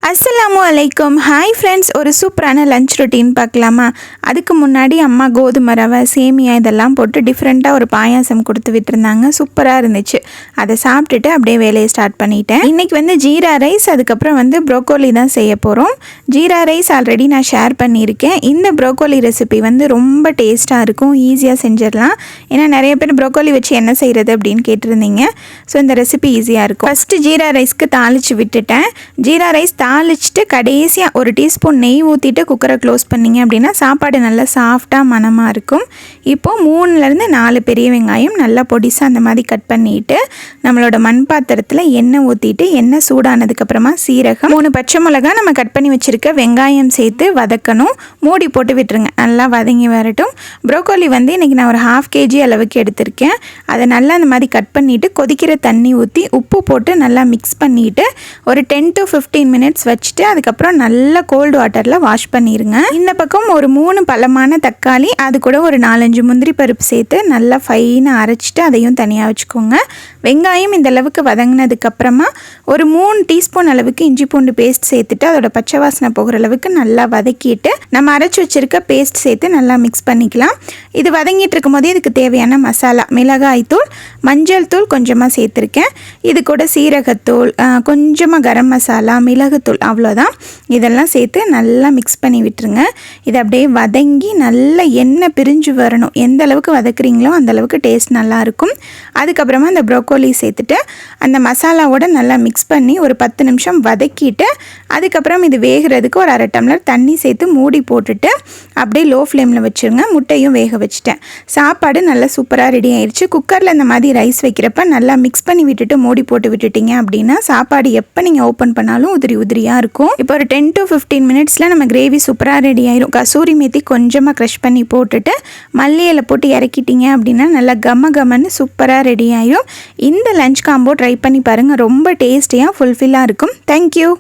அஸ்ஸலாமு அலைக்கும். Hi friends, ஒரு சூப்பரான லஞ்ச் ரொட்டீன் பார்க்கலாமா? அதுக்கு முன்னாடி அம்மா கோதுமை ரவை, சேமியா இதெல்லாம் போட்டு டிஃப்ரெண்ட்டாக ஒரு பாயாசம் கொடுத்து விட்டுருந்தாங்க. சூப்பராக இருந்துச்சு. அதை சாப்பிட்டுட்டு அப்படியே வேலையை ஸ்டார்ட் பண்ணிட்டேன். இன்றைக்கி ஜீரா ரைஸ், அதுக்கப்புறம் ப்ரோக்கோலி தான் செய்ய போகிறோம். ஜீரா ரைஸ் ஆல்ரெடி நான் ஷேர் பண்ணியிருக்கேன். இந்த ப்ரோக்கோலி ரெசிபி ரொம்ப டேஸ்ட்டாக இருக்கும், ஈஸியாக செஞ்சிடலாம். ஏன்னா நிறைய பேர் ப்ரோக்கோலி வச்சு என்ன செய்கிறது அப்படின்னு கேட்டிருந்தீங்க. ஸோ இந்த ரெசிபி ஈஸியாக இருக்கும். ஃபஸ்ட்டு ஜீரா ரைஸ்க்கு தாளித்து விட்டுட்டேன். ஜீரா ரைஸ் தாளிச்சிட்டு கடைசியாக ஒரு டீஸ்பூன் நெய் ஊற்றிட்டு குக்கரை க்ளோஸ் பண்ணிங்க அப்படின்னா சாப்பாடு நல்லா சாஃப்டாக மணமாக இருக்கும். இப்போது 3லேருந்து 4 பெரிய வெங்காயம் நல்லா பொடிசாக அந்த மாதிரி கட் பண்ணிவிட்டு நம்மளோட மண் பாத்திரத்தில் எண்ணெய் ஊற்றிட்டு எண்ணெய் சூடானதுக்கப்புறமா சீரகம், 3 பச்சை மிளகா, நம்ம கட் பண்ணி வச்சுருக்க வெங்காயம் சேர்த்து வதக்கணும். மூடி போட்டு விட்டுருங்க, நல்லா வதங்கி வரட்டும். ப்ரோக்கோலி இன்றைக்கி நான் ஒரு 1/2 kg அளவுக்கு எடுத்திருக்கேன். அதை நல்லா அந்த மாதிரி கட் பண்ணிவிட்டு கொதிக்கிற தண்ணி ஊற்றி உப்பு போட்டு நல்லா மிக்ஸ் பண்ணிவிட்டு ஒரு 10 to 15 minutes வச்சுட்டு அதுக்கப்புறம் நல்லா கோல்டு வாட்டரில் வாஷ் பண்ணிடுங்க. இந்த பக்கம் ஒரு 3 பழமான தக்காளி, அது கூட ஒரு 4-5 முந்திரி பருப்பு சேர்த்து நல்லா ஃபைனாக அரைச்சிட்டு அதையும் தனியாக வச்சுக்கோங்க. வெங்காயம் இந்த அளவுக்கு வதங்கினதுக்கப்புறமா ஒரு 3 டீஸ்பூன் அளவுக்கு இஞ்சி பூண்டு பேஸ்ட் சேர்த்துட்டு அதோட பச்சை வாசனை போகிற அளவுக்கு நல்லா வதக்கிட்டு நம்ம அரைச்சி வச்சுருக்க பேஸ்ட் சேர்த்து நல்லா மிக்ஸ் பண்ணிக்கலாம். இது வதங்கிட்டு இருக்கும் போதே இதுக்கு தேவையான மசாலா, மிளகாய் தூள், மஞ்சள் தூள் கொஞ்சமாக சேர்த்துருக்கேன். இது கூட சீரகத்தூள், கொஞ்சமாக கரம் மசாலா, மிளகுத்தூள், அவ்வளோதான். இதெல்லாம் சேர்த்து நல்லா மிக்ஸ் பண்ணி விட்டுருங்க. இது அப்படியே வதங்கி நல்லா எண்ணெய் பிரிஞ்சு வரணும். எந்த அளவுக்கு வதக்குறீங்களோ அந்த அளவுக்கு டேஸ்ட் நல்லாயிருக்கும். அதுக்கப்புறமா அந்த ப்ரோக்கோலி சேர்த்துட்டு அந்த மசாலாவோட நல்லா மிக்ஸ் பண்ணி ஒரு 10 நிமிஷம் வதக்கிட்டு அதுக்கப்புறம் இது வேகிறதுக்கு ஒரு 1/2 டம்ளர் தண்ணி சேர்த்து மூடி போட்டுட்டு அப்படியே லோ ஃப்ளேமில் வச்சுருங்க. முட்டையும் வேக வச்சுட்டேன். சாப்பாடு நல்லா சூப்பராக ரெடி ஆயிடுச்சு. குக்கரில் இந்த மாதிரி ரைஸ் வைக்கிறப்ப நல்லா மிக்ஸ் பண்ணி விட்டுட்டு மூடி போட்டு விட்டுட்டிங்க அப்படின்னா சாப்பாடு எப்போ நீங்கள் ஓப்பன் பண்ணாலும் உதிரி உதிரியாக இருக்கும். இப்போ ஒரு 10 to 15 minutesல நம்ம கிரேவி சூப்பராக ரெடி ஆயிரும். கசூரி மேத்தி கொஞ்சமாக க்ரஷ் பண்ணி போட்டுட்டு மல்லி இலை போட்டு இறக்கிட்டிங்க அப்படின்னா நல்லா கமன்னு சூப்பராக ரெடி ஆயிரும். இந்த லஞ்ச் காம்போ ட்ரை பண்ணி பாருங்கள். ரொம்ப டேஸ்டியாக ஃபுல்ஃபில்லாக இருக்கும். தேங்க்யூ.